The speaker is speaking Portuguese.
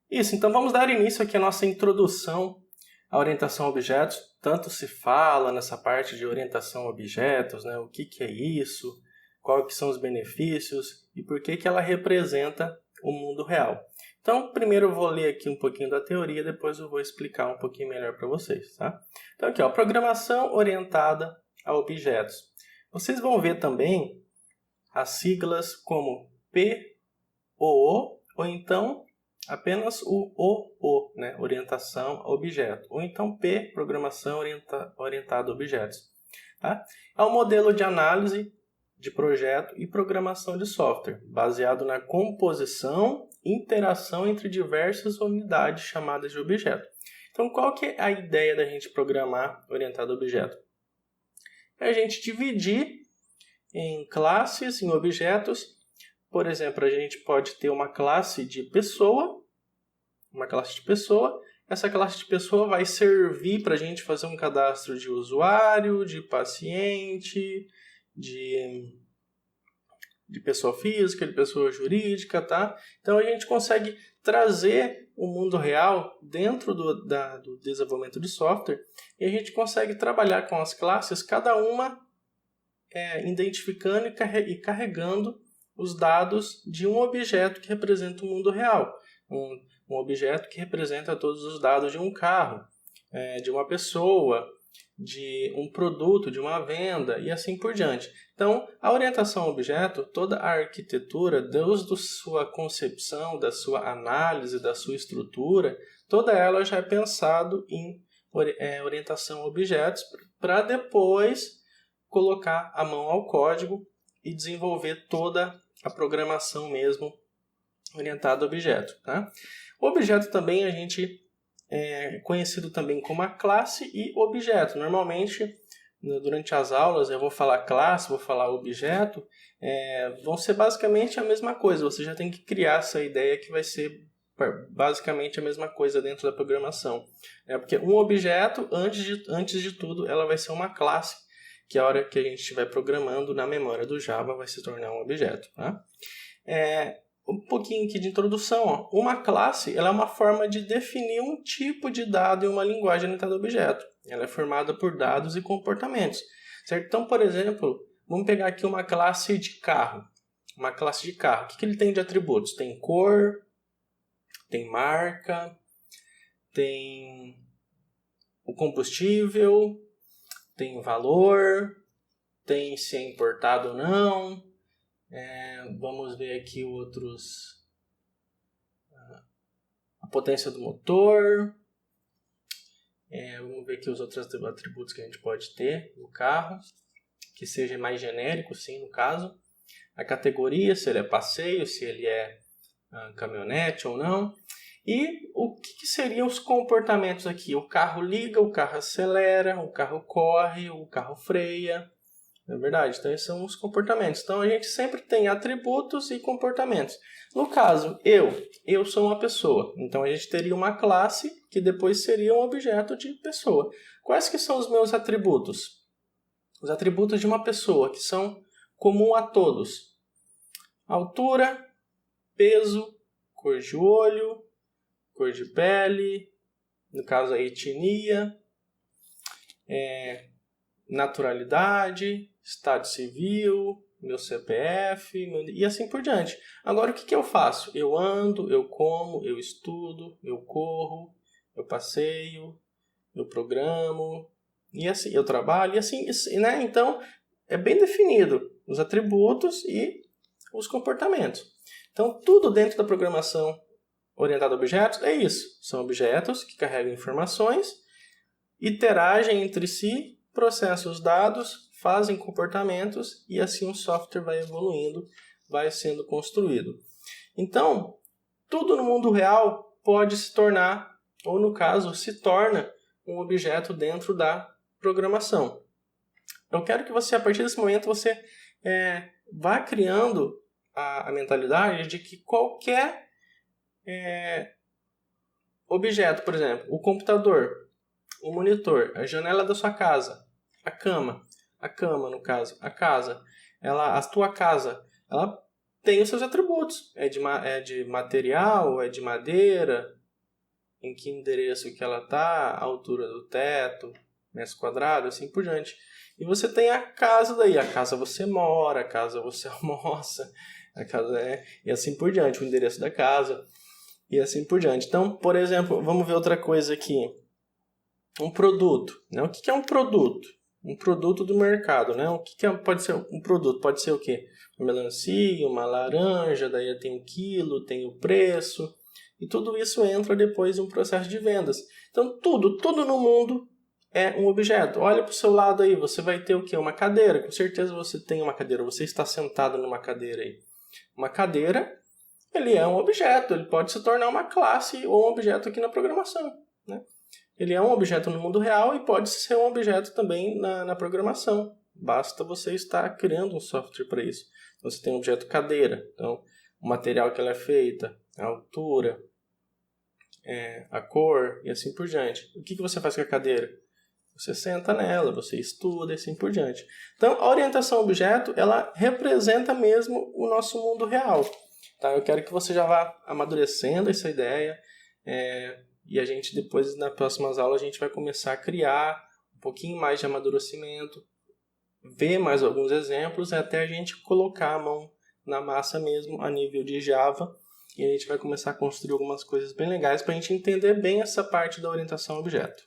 Isso, então vamos dar início aqui à nossa introdução à orientação a objetos. Tanto se fala nessa parte de orientação a objetos, né? O que é isso, quais que são os benefícios e por que ela representa o mundo real. Então, primeiro eu vou ler aqui um pouquinho da teoria, depois eu vou explicar um pouquinho melhor para vocês, tá? Então aqui, ó, programação orientada a objetos. Vocês vão ver também as siglas como POO ou então apenas o OO, né? Orientação a objeto. Ou então P, programação orientada a objetos. Tá? É um modelo de análise de projeto e programação de software, baseado na composição e interação entre diversas unidades chamadas de objeto. Então, qual que é a ideia da gente programar orientado a objeto? É a gente dividir em classes, em objetos. Por exemplo, a gente pode ter uma classe de pessoa. Essa classe de pessoa vai servir para a gente fazer um cadastro de usuário, de paciente, de pessoa física, de pessoa jurídica, tá? Então a gente consegue trazer o mundo real dentro do desenvolvimento de software e a gente consegue trabalhar com as classes, cada uma identificando e carregando os dados de um objeto que representa o mundo real. Um objeto que representa todos os dados de um carro, de uma pessoa, de um produto, de uma venda e assim por diante. Então, a orientação ao objeto, toda a arquitetura, desde sua concepção, da sua análise, da sua estrutura, toda ela já é pensado em orientação a objetos para depois colocar a mão ao código e desenvolver toda a programação mesmo orientada a objeto. Tá? O objeto também a gente é conhecido também como a classe e objeto. Normalmente, durante as aulas, eu vou falar classe, vou falar objeto, vão ser basicamente a mesma coisa. Você já tem que criar essa ideia que vai ser basicamente a mesma coisa dentro da programação. Porque um objeto, antes de tudo, ela vai ser uma classe, que a hora que a gente estiver programando na memória do Java vai se tornar um objeto. Tá? Um pouquinho aqui de introdução. Ó. Uma classe ela é uma forma de definir um tipo de dado em uma linguagem orientada a objeto. Ela é formada por dados e comportamentos. Certo? Então, por exemplo, vamos pegar aqui uma classe de carro. Uma classe de carro. O que ele tem de atributos? Tem cor, tem marca, tem o combustível, tem valor, tem se é importado ou não. Vamos ver aqui outros. A potência do motor. Vamos ver aqui os outros atributos que a gente pode ter no carro. Que seja mais genérico, sim, no caso. A categoria, se ele é passeio, se ele é caminhonete ou não. E o que seriam os comportamentos aqui? O carro liga, o carro acelera, o carro corre, o carro freia. Não é verdade? Então, esses são os comportamentos. Então, a gente sempre tem atributos e comportamentos. No caso, eu sou uma pessoa. Então, a gente teria uma classe que depois seria um objeto de pessoa. Quais que são os meus atributos? Os atributos de uma pessoa, que são comum a todos. Altura, peso, cor de olho, cor de pele, no caso, a etnia, naturalidade, estado civil, meu CPF e assim por diante. Agora, o que eu faço? Eu ando, eu como, eu estudo, eu corro, eu passeio, eu programo, e assim, eu trabalho, e assim, né? Então, é bem definido os atributos e os comportamentos. Então, tudo dentro da programação orientada a objetos é isso. São objetos que carregam informações, interagem entre si, processam os dados, fazem comportamentos e assim o software vai evoluindo, vai sendo construído. Então, tudo no mundo real pode se tornar, ou no caso, se torna um objeto dentro da programação. Eu quero que você, a partir desse momento, você vá criando a mentalidade de que qualquer objeto, por exemplo, o computador, o monitor, a janela da sua casa, a cama no caso, a casa, a tua casa, ela tem os seus atributos, é de material, é de madeira, em que endereço que ela está, a altura do teto, metro quadrado, assim por diante. E você tem a casa daí, a casa você mora, a casa você almoça, a casa e assim por diante, o endereço da casa e assim por diante. Então, por exemplo, vamos ver outra coisa aqui. Um produto, né? O que é um produto? Um produto do mercado, né? O que pode ser um produto? Pode ser o quê? Uma melancia, uma laranja, daí tem o quilo, tem o preço, e tudo isso entra depois em um processo de vendas. Então, tudo no mundo é um objeto. Olha para o seu lado aí, você vai ter o quê? Uma cadeira. Com certeza você tem uma cadeira, você está sentado numa cadeira aí. Uma cadeira, ele é um objeto, ele pode se tornar uma classe ou um objeto aqui na programação, né? Ele é um objeto no mundo real e pode ser um objeto também na programação. Basta você estar criando um software para isso. Então, você tem o objeto cadeira, então, o material que ela é feita, a altura, a cor e assim por diante. O que você faz com a cadeira? Você senta nela, você estuda e assim por diante. Então, a orientação a objeto, ela representa mesmo o nosso mundo real. Tá? Eu quero que você já vá amadurecendo essa ideia, e a gente depois, nas próximas aulas, a gente vai começar a criar um pouquinho mais de amadurecimento, ver mais alguns exemplos, até a gente colocar a mão na massa mesmo, a nível de Java, e a gente vai começar a construir algumas coisas bem legais para a gente entender bem essa parte da orientação a objeto.